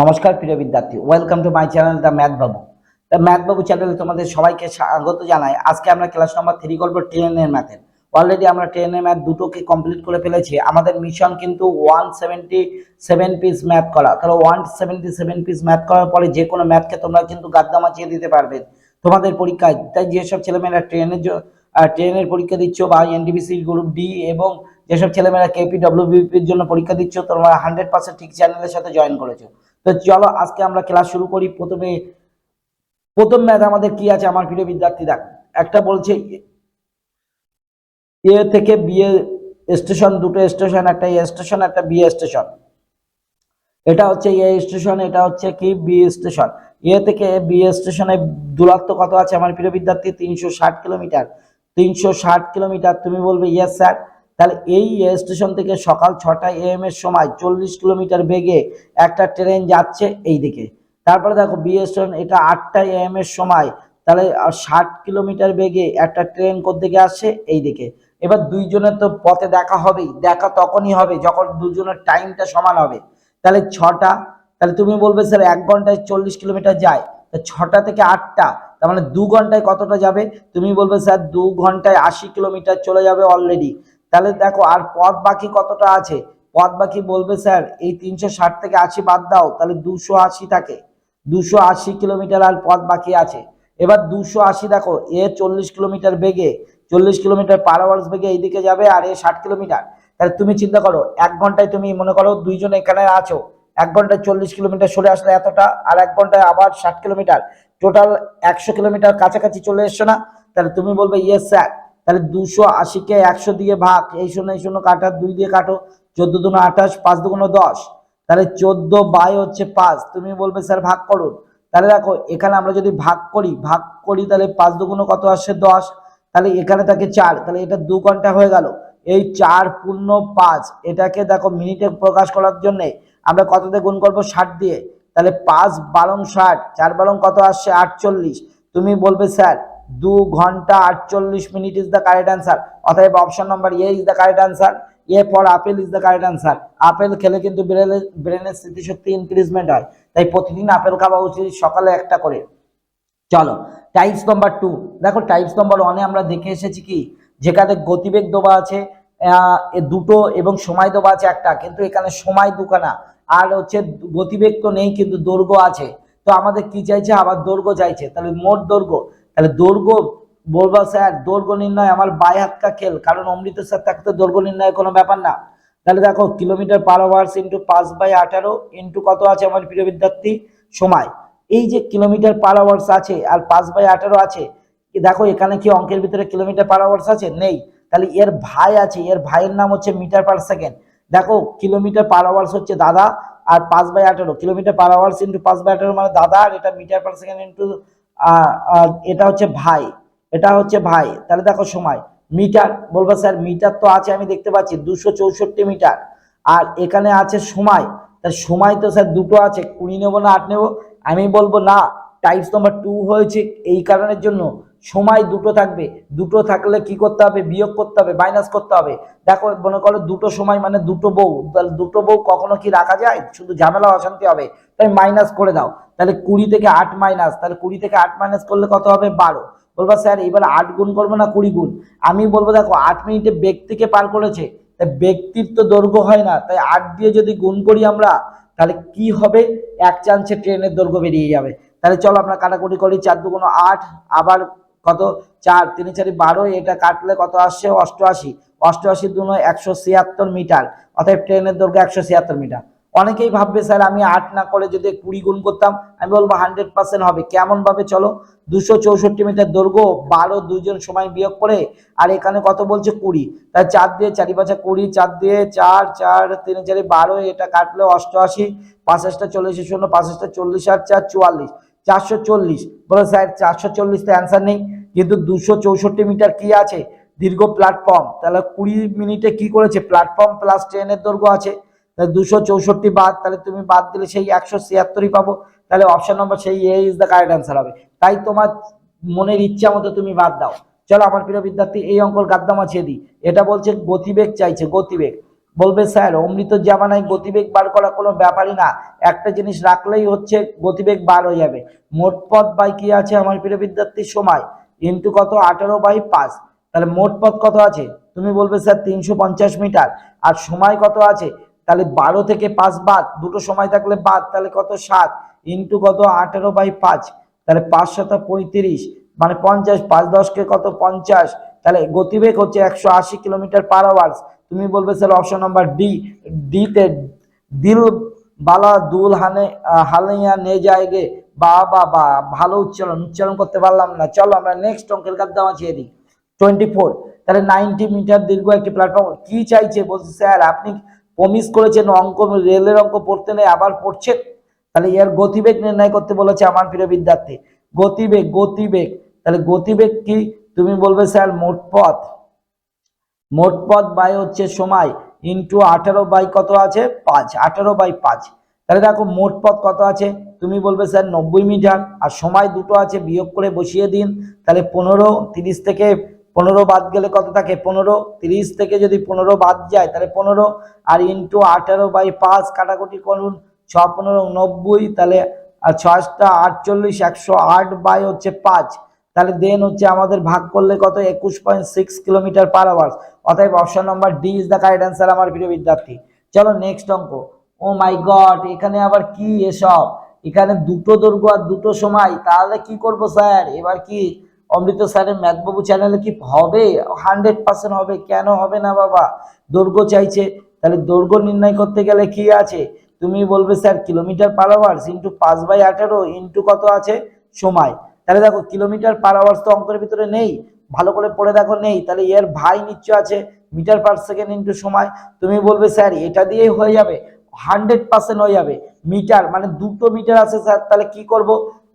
নমস্কার প্রিয় বিদ্যার্থী, welcome to my channel the math Babu. The math বাবু চ্যানেলে তোমাদের সবাইকে স্বাগত জানাই। আজকে আমরা ক্লাস নম্বর 3 করব ট্রেনের ম্যাথের। অলরেডি আমরা ট্রেনের ম্যাথ দুটোকে কমপ্লিট করে ফেলেছি। আমাদের মিশন কিন্তু 177 পিস ম্যাথ করা। তাহলে 177 পিস ম্যাথ করার পরে যে কোনো ম্যাথকে তোমরা কিন্তু গাদ্দা মাচিয়ে দিতে পারবে তোমাদের পরীক্ষায়। তাই যেসব ছেলেমেয়েরা ট্রেনের পরীক্ষা দিচ্ছ বা এনটিপিসি গ্রুপ ডি এবং যেসব ছেলেমেয়েরা কেপিডব্লিউবিপির জন্য পরীক্ষা দিচ্ছ, তোমরা 100% ঠিক চ্যানেলের সাথে জয়েন করেছো। তো চলো আজকে আমরা ক্লাস শুরু করি। প্রথম ম্যাথ আমাদের কি আছে আমার প্রিয় বিদ্যার্থী? দেখ, একটা বলছে এ থেকে বি স্টেশন, দুটো স্টেশন, একটা এ স্টেশন একটা বি স্টেশন। এটা হচ্ছে এ স্টেশন, এটা হচ্ছে কি বি স্টেশন। এ থেকে বি স্টেশনে দূরত্ব কত আছে আমার প্রিয় বিদ্যার্থী? 360 কিলোমিটার। 360 কিলোমিটার। তুমি বলবে ইয়েস স্যার। তাহলে এই স্টেশন থেকে সকাল 6টা AM এর সময় 40 কিলোমিটার বেগে একটা ট্রেন যাচ্ছে এই দিকে। তারপরে দেখো বি স্টেশন, এটা 8টা AM এর সময়, তাহলে 60 কিলোমিটার বেগে একটা ট্রেন কোত্থেকে আসছে এই দিকে। এবার দুইজনের তো পথে দেখা হবেই, দেখা তখনই হবে যখন দুজনের টাইমটা সমান হবে। তাহলে 6টা, তাহলে তুমি বলবে স্যার 1 ঘন্টায় 40 কিলোমিটার যায়, 6টা থেকে 8টা, তার মানে 2 ঘন্টায় কতটা যাবে? তুমি বলবে স্যার 2 ঘন্টায় 80 কিলোমিটার চলে যাবে অলরেডি। তাহলে দেখো আর পথ বাকি কতটা আছে? পথ বাকি বলবে স্যার এই 360 থেকে 80 বাদ দাও, তাহলে 280 থাকে। 280 কিলোমিটার আর পথ বাকি আছে। এবার 280 দেখো, এ 40 কিলোমিটার বেগে, 40 কিলোমিটার পার আওয়ার্স বেগে এইদিকে যাবে, আর এ 60 কিলোমিটার। তাহলে তুমি চিন্তা করো, 1 ঘন্টায় তুমি মনে করো দুইজন এখানে আছো, 1 ঘন্টায় 40 কিলোমিটার সরে আসলে এতটা, আর 1 ঘন্টায় আবার 60 কিলোমিটার, টোটাল 100 কিলোমিটার কাছাকাছি চলে এসছো না? তাহলে তুমি বলবে ইয়েস স্যার। তাহলে 280-কে 100 দিয়ে ভাগ, এই শূন্য কাটা, 2 দিয়ে কাটো, 14 দুগুণ 28, 5 দুগুণ 10, তাহলে 14 বাই হচ্ছে 5। তুমি বলবে স্যার ভাগ করুন। তাহলে দেখো এখানে আমরা যদি ভাগ করি তাহলে 5 দুগুণ কত আসছে? 10। তাহলে এখানে থাকে 4, তাহলে এটা 2 ঘন্টা হয়ে গেল। এই 4 পূর্ণ 5, এটাকে দেখো মিনিটে প্রকাশ করার জন্য আমরা কত দিয়ে গুণ করবো? 60 দিয়ে। তাহলে 5 বারং 60, 4 বারং কত আসছে? 48। তুমি বলবে স্যার 2 ঘন্টা 48 মিনিট ইজ দ্য কারেক্ট অ্যান্সার। অতএব option number A is the correct answer. A for apple is the correct answer. Apple খেলে কিন্তু ব্রেনের স্মৃতিশক্তি ইনক্রিজমেন্ট হয়, তাই প্রতিদিন আপেল খাওয়া উচিত, সকালে একটা করে। চলো টাইপস নাম্বার 2 দেখো। টাইপস নাম্বার 1-এ আমরা দেখে এসেছি কি, যেখানে গতিবেগ দেওয়া আছে দুটো এবং সময় দেওয়া আছে একটা, কিন্তু এখানে সময় দুখানা, আর হচ্ছে গতিবেগ তো নেই কিন্তু দৈর্ঘ্য আছে। তো আমাদের কি চাইছে? আবার দৈর্ঘ্য চাইছে। তাহলে মোট দৈর্ঘ্য, তাহলে দৈর্ঘ্য বলবা স্যার দৈর্ঘ্য নির্ণয় আমার বাই হাত কা খেল, কারণ অমৃত স্যার থাকতে দৈর্ঘ্য নির্ণয় কোনো ব্যাপার না। তাহলে দেখো কিলোমিটার পার আওয়ার্স ইন্টু 5/18 ইন্টু কত আছে আমার প্রিয় বিদ্যার্থী? সময়। এই যে কিলোমিটার পার আওয়ার্স আছে আর 5/18 আছে, দেখো এখানে কি অঙ্কের ভিতরে কিলোমিটার পার আওয়ার্স আছে? নেই। তাহলে এর ভাই আছে, এর ভাইয়ের নাম হচ্ছে মিটার পার সেকেন্ড। দেখো কিলোমিটার পার আওয়ার্স হচ্ছে দাদা, আর 5/18 কিলোমিটার পার আওয়ার্স ইন্টু 5/18 মানে দাদা, আর এটা মিটার পার সেকেন্ড ইন্টু এটা হচ্ছে ভাই, এটা হচ্ছে ভাই। তাহলে দেখো সময় মিটার, বলবো স্যার মিটার তো আছে আমি দেখতে পাচ্ছি 264 মিটার, আর এখানে আছে সময়। তার সময় তো স্যার দুটো আছে, 20 নেবো না 8 নেবো? আমি বলবো না, টাইপস নাম্বার 2 হয়েছে এই কারণের জন্য, সময় দুটো থাকবে, দুটো থাকলে কি করতে হবে? বিয়োগ করতে হবে, মাইনাস করতে হবে। দেখো মনে করো দুটো সময় মানে দুটো বউ, তাহলে দুটো বউ কখনো কি রাখা যায়? শুধু ঝামেলা অশান্তি হবে, তাই মাইনাস করে দাও। তাহলে 20 থেকে 8 মাইনাস, তাহলে 20 থেকে 8 মাইনাস করলে কত হবে? 12। বলবা স্যার এবার 8 গুণ করবো না 20 গুণ? আমি বলবো দেখো 8 মিনিটে ব্যক্তিকে পার করেছে, তাই ব্যক্তির তো দৈর্ঘ্য হয় না, তাই 8 দিয়ে যদি গুণ করি আমরা, তাহলে কি হবে? এক চান্সে ট্রেনের দৈর্ঘ্য বেরিয়ে যাবে। তাহলে চলো আমরা কাটাকুটি করি। 4 দুগুণ 8, আবার কত? 4 3 4 12, এটা কাটলে কত আসছে? 88। 88 দুগুণ 176 মিটার, অর্থাৎ ট্রেনের দৈর্ঘ্য 176 মিটার। অনেকেই ভাববে স্যার আমি 8 না করে যদি 20 গুণ করতাম, আমি বলবো 100% হবে। কেমন ভাবে? চলো 264 মিটার দৈর্ঘ্য, 12 দুজন সময় বিয়োগ করে, আর এখানে কত বলছে? 20। তাই 4 দিয়ে 4 5 20, 4 দিয়ে 4 4 3 4 12, এটা কাটলে 88, 65টা 40 শূন্য, 65টা 40 আর 4 44, 440। বলো স্যার 440 তো অ্যান্সার নেই, কিন্তু 264 মিটার কি আছে? দীর্ঘ প্ল্যাটফর্ম। তাহলে 20 মিনিটে কি করেছে? প্ল্যাটফর্ম প্লাস ট্রেনের দৈর্ঘ্য আছে, তাহলে 264 বাদ, তাহলে তুমি বাদ দিলে সেই 176ই পাবো। তাহলে অপশন নম্বর সেই এ ইজ দ্য কারেক্ট অ্যান্সার হবে। তাই তোমার মনের ইচ্ছা মতো তুমি বাদ দাও। চলো আমার প্রিয় বিদ্যার্থী এই অঙ্কর গাদ্দাম আছে দিই। এটা বলছে গতিবেগ চাইছে, গতিবেগ। বলবে স্যার অমৃত জামানায় গতিবেগ বার করা কোনো ব্যাপারই না, একটা জিনিস রাখলেই হচ্ছে গতিবেগ বার হয়ে যাবে। মোট পথ বাই কি আছে আমার প্রিয় বিদ্যার্থী, সময় ইন্টু কত 18/5। তাহলে মোট পথ কত আছে, তুমি বলবে স্যার 350 মিটার। আর সময় কত আছে, তাহলে 12 থেকে 5 বাদ, দুটো সময় থাকলে বাদ, তাহলে কত 7 ইন্টু কত 18/5। তাহলে 5 7 35 মানে 50, 5 10 কে কত 50। তাহলে গতিবেগ হচ্ছে 180 কিলোমিটার পার আওয়ার। তুমি বলবে স্যার অপশন নাম্বার ডি, ডিতে দিল বালা দুল হানে হালিয়া নে যায়গে। বা বা বা ভালো উচ্চারণ করতে পারলাম না। চলো আমরা নেক্সট অঙ্কের গাদ্দামা ছেড়ে দিই। 24, তাহলে 90 মিটার দীর্ঘ একটি প্ল্যাটফর্ম। কি চাইছে, বলছে স্যার আপনি প্রমিস করেছেন অঙ্ক, রেলের অঙ্ক পড়তে নেই আবার পড়ছেন। তাহলে এর গতিবেগ নির্ণয় করতে বলেছে আমার প্রিয় বিদ্যার্থী। গতিবেগ তাহলে গতিবেগ কি, তুমি বলবে স্যার মোট পথ বাই হচ্ছে সময় ইন্টু 18 বাই কত আছে 5, 18/5। তাহলে দেখো মোট পথ কত আছে, তুমি বলবে স্যার 90 মিটার, আর সময় দুটো আছে বিয়োগ করে বসিয়ে দিন। তাহলে 15, 30 থেকে 15 বাদ গেলে কত থাকে 15, 30 থেকে যদি 15 বাদ যায় তাহলে 15, আর ইন্টু 18/5 কাটাকুটি করুন, 6 15 90, তাহলে 6 48, 108 বাই হচ্ছে 5। তাহলে দেন হচ্ছে আমাদের ভাগ করলে কত 21.6 কিলোমিটার পার আওয়ার। অতএব option number D is the correct answer আমার প্রিয় বিদ্যার্থী। চলো নেক্সট অঙ্ক। ও মাই গড, এখানে আবার কি এসব, এখানে দুটো দৈর্ঘ্য আর দুটো সময়, তাহলে কি করব স্যার, এবার কি অমৃত স্যারের ম্যাথবাবু চ্যানেলে কি হবে? 100% হবে, কেন হবে না বাবা। দৈর্ঘ্য চাইছে, তাহলে দৈর্ঘ্য নির্ণয় করতে গেলে কি আছে, তুমি বলবে sir kilometre per hour into 5/18 into কত আছে সময়। তাহলে দেখো কিলোমিটার পার আওয়ার তো অঙ্কের ভিতরে নেই, ভালো করে পড়ে দেখো নেই, তাহলে এর ভাই নিশ্চয় আছে মিটার পার সেকেন্ড ইন্টু সময়। তুমি বলবে স্যার এটা দিয়েই হয়ে যাবে, 100% হয়ে যাবে। মিটার মানে দুটো মিটার আছে স্যার, তাহলে কি করব,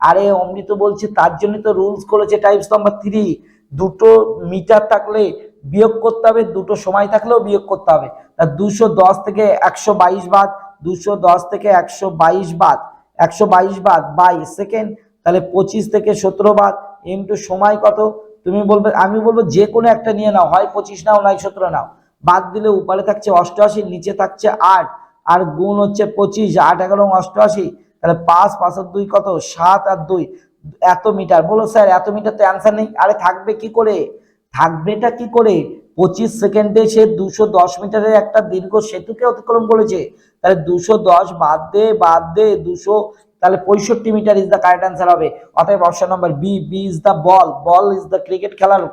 আরে অমৃত বলছে তার জন্য তো রুলস করেছে টাইপস নাম্বার 3, দুটো মিটার থাকলে বিয়োগ করতে হবে, দুটো সময় থাকলেও বিয়োগ করতে হবে। তা 210 থেকে 122 বাদ, 210 থেকে 122 বাদ, 122 বাদ বাই সেকেন্ড, তাহলে 25 থেকে 17 বাদ ইন্টু সময় কত। তুমি বলবে, আমি বলবো যে কোনো একটা নিয়ে নাও, হয় 25 নাও নয় 17 নাও। বাদ দিলে উপরে থাকছে 88, নিচে থাকছে 8, আর গুণ হচ্ছে 25, 8 11 88, তাহলে 5 5 আর 2 কত 7 আর 2 এত মিটার। বলো স্যার এত মিটার তো অ্যান্সার নেই। আরে থাকবে কি করে, থাকবেটা কি করে, 25 সেকেন্ডে সে 210 মিটারের একটা দীর্ঘ সেতুকে অতিক্রম করেছে। তাহলে 210 বাদ দে 200, তাহলে 65 metre is the correct answer হবে। অতএব option number B is the ball is the cricket খেলার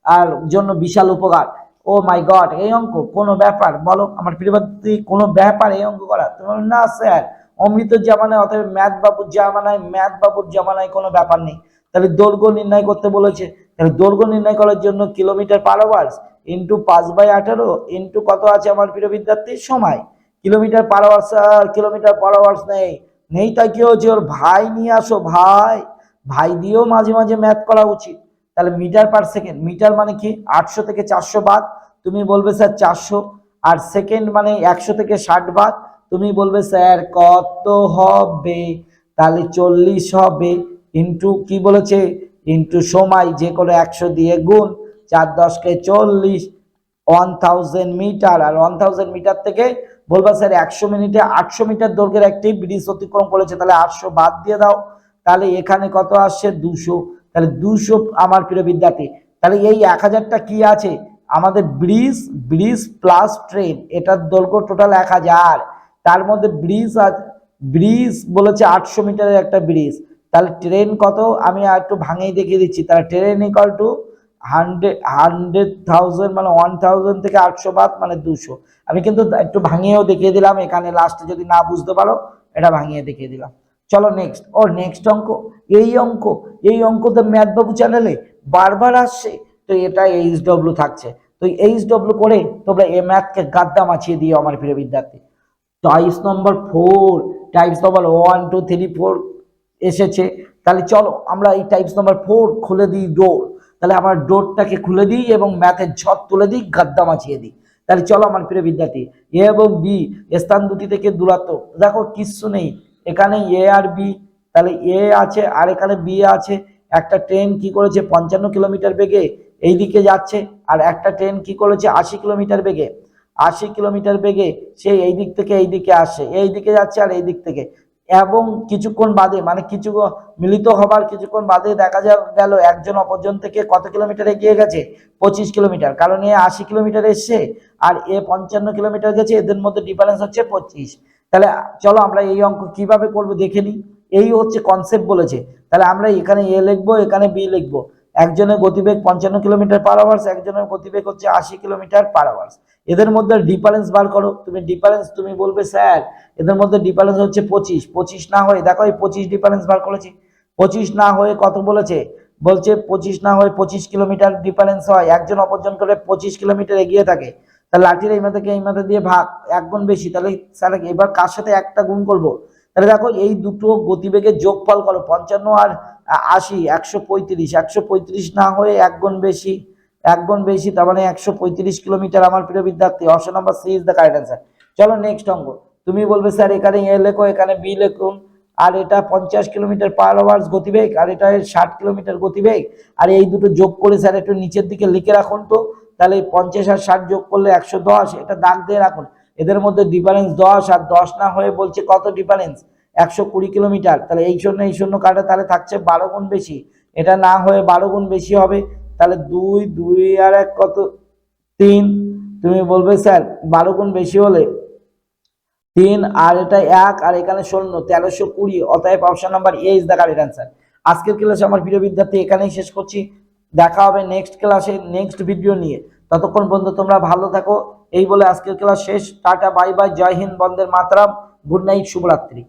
আর জন্য বিশাল উপকার। ও মাই গড, এই অঙ্ক কোনো ব্যাপার, বলো আমার প্রিয়বাদী কোনো ব্যাপার এই অঙ্ক করা? তুমি না স্যার অমৃত জামানায়, অতএব ম্যাথ বাবুর জামানায় কোনো ব্যাপার নেই। তাহলে দৈর্ঘ্য নির্ণয় করতে বলেছে, তাহলে দৈর্ঘ্য নির্ণয় করার জন্য kilometre per hour into 5/18 into কত আছে আমার প্রিয় বিদ্যার্থী সময়। কিলোমিটার পার আওয়ার নেই তাই কি হচ্ছে, ওর ভাই নিয়ে আসো, ভাই দিয়েও মাঝে মাঝে ম্যাথ করা উচিত। তাহলে মিটার পার সেকেন্ড, মিটার মানে কি 800 থেকে 400 বাদ, তুমি বলবে স্যার 400, আর সেকেন্ড মানে 100 থেকে 60 বাদ, তুমি বলবে স্যার কত হবে, তাহলে 40 হবে ইন্টু কি বলেছে ইন্টু সময়, যে কোনো 100 দিয়ে গুণ, 4 10 কে 40, 1000 মিটার, আর 1000 মিটার থেকে বলবা স্যার 100 মিনিটে 800 মিটার দৈর্ঘ্যের একটি ব্রিজ অতিক্রম করেছে, তাহলে 800 বাদ দিয়ে দাও, তাহলে এখানে কত আসছে 200। তাহলে 200 আমার প্রিয় বিদ্যার্থী, তাহলে এই 1000টা কি আছে আমাদের ব্রিজ প্লাস ট্রেন, এটার দৈর্ঘ্য টোটাল 1000, তার মধ্যে ব্রিজ বলেছে 800 মিটারের একটা ব্রিজ, তাহলে ট্রেন কত আমি আর একটু ভাঙিয়ে দেখিয়ে দিচ্ছি। তাহলে ট্রেন ইকুয়াল টু 100,000 মানে 1000 থেকে 800 বাদ মানে 200। আমি কিন্তু একটু ভাঙিয়েও দেখিয়ে দিলাম, এখানে লাস্টে যদি না বুঝতে পারো এটা ভাঙিয়ে দেখিয়ে দিলাম। চলো নেক্সট, নেক্সট অঙ্ক। এই অঙ্ক তো ম্যাথ বাবু চ্যানেলে বারবার আসছে, তো এটা HW থাকছে, তো HW করে তোমরা এই ম্যাথকে গাদ্দা মাছিয়ে দিও আমার প্রিয় বিদ্যার্থী। টাইপস নম্বর 4, টাইপস নম্বর 1 2 3 4 এসেছে। তাহলে চলো আমরা এই টাইপস নম্বর 4 খুলে দিই ডোর, তাহলে আমরা ডোরটাকে খুলে দিই এবং ম্যাথের ঝড় তুলে দিই, গাদ্দা মাছিয়ে দিই। তাহলে চলো আমার প্রিয় বিদ্যার্থী, এ এবং বি স্থান দুটি থেকে দূরত্ব দেখো কিচ্ছু নেই, এখানে এ আর বি, তাহলে এ আছে আর এখানে বি আছে। একটা ট্রেন কি করেছে 55 কিলোমিটার বেগে এই দিকে যাচ্ছে, আর একটা ট্রেন কি করেছে 80 কিলোমিটার বেগে। 80 কিলোমিটার বেগে সে এই দিক থেকে এই দিকে আসে, এই দিকে যাচ্ছে আর এই দিক থেকে, এবং কিছুক্ষণ বাদে মানে কিছু মিলিত হবার কিছুক্ষণ বাদে দেখা গেল একজন অপরজন থেকে কত কিলোমিটার এগিয়ে গেছে, 25 কিলোমিটার, কারণ এ 80 কিলোমিটার এসছে আর এ 55 কিলোমিটার গেছে, এদের মধ্যে ডিফারেন্স হচ্ছে 25। তাহলে চলো আমরা এই অঙ্ক কিভাবে করব দেখে নিই। এই হচ্ছে কনসেপ্ট বলেছে, তাহলে আমরা এখানে এ লিখবো, এখানে বি লিখবো। একজনের গতিবেগ 55 কিলোমিটার পার আওয়ার্স, একজনের গতিবেগ হচ্ছে 80 কিলোমিটার পার আওয়ার্স। এদের মধ্যে ডিফারেন্স বার করো। তুমি বলবে স্যার এদের মধ্যে ডিফারেন্স হচ্ছে 25, 25 না হয়ে দেখো এই 25 ডিফারেন্স বার করেছি, 25 না হয়ে কত বলেছে, বলছে 25 না হয়ে 25 কিলোমিটার ডিফারেন্স হয়, একজন অপরজন করে 25 কিলোমিটার এগিয়ে থাকে, তাহলে লাঠির এই মাথাকে এই মাথা দিয়ে ভাগ, এক গুণ বেশি, তাহলে স্যার এবার কার সাথে একটা গুণ করব, তাহলে দেখো এই দুটো গতিবেগের যোগফল করো, 55 আর 80, 135, 135 না হয়ে এক গুণ বেশি, এক গুণ বেশি, তার মানে 135 কিলোমিটার। আমার প্রিয় বিদ্যার্থী, option number C is the correct answer. চলো নেক্সট অঙ্ক। তুমি বলবে স্যার এখানে এ লেখো, এখানে বি লেখুন, আর এটা 50 কিলোমিটার পার আওয়ার্স গতিবেগ, আর এটা 60 কিলোমিটার গতিবেগ, আর এই দুটো যোগ করে স্যার একটু নিচের দিকে লিখে রাখুন তো, তাহলে 50 আর 60 যোগ করলে 110, এটা দাগ দিয়ে রাখুন। এদের মধ্যে ডিফারেন্স 10, আর 10 না হয়ে বলছে কত ডিফারেন্স, 120 কিলোমিটার, তাহলে এই শূন্য কাটা, তাহলে থাকছে 12 গুণ বেশি, এটা না হয়ে 12 গুণ বেশি হবে, তাহলে 2, 2 আর 1 কত, 3। তুমি বলবে স্যার 12 গুণ বেশি হলে 3, আর এটা 1, আর এখানে 0, 1320, অতএব option number A is the correct answer. আজকের ক্লাসে আমার প্রিয় বিদ্যার্থী এখানেই শেষ করছি, দেখা হবে নেক্সট ক্লাসে নেক্সট ভিডিও নিয়ে। ততক্ষণ পর্যন্ত তোমরা ভালো থাকো, এই বলে আজকের ক্লাস শেষ। টাটা, বাই বাই, জয় হিন্দ, বন্দে মাতরম, গুড নাইট, শুভরাত্রি।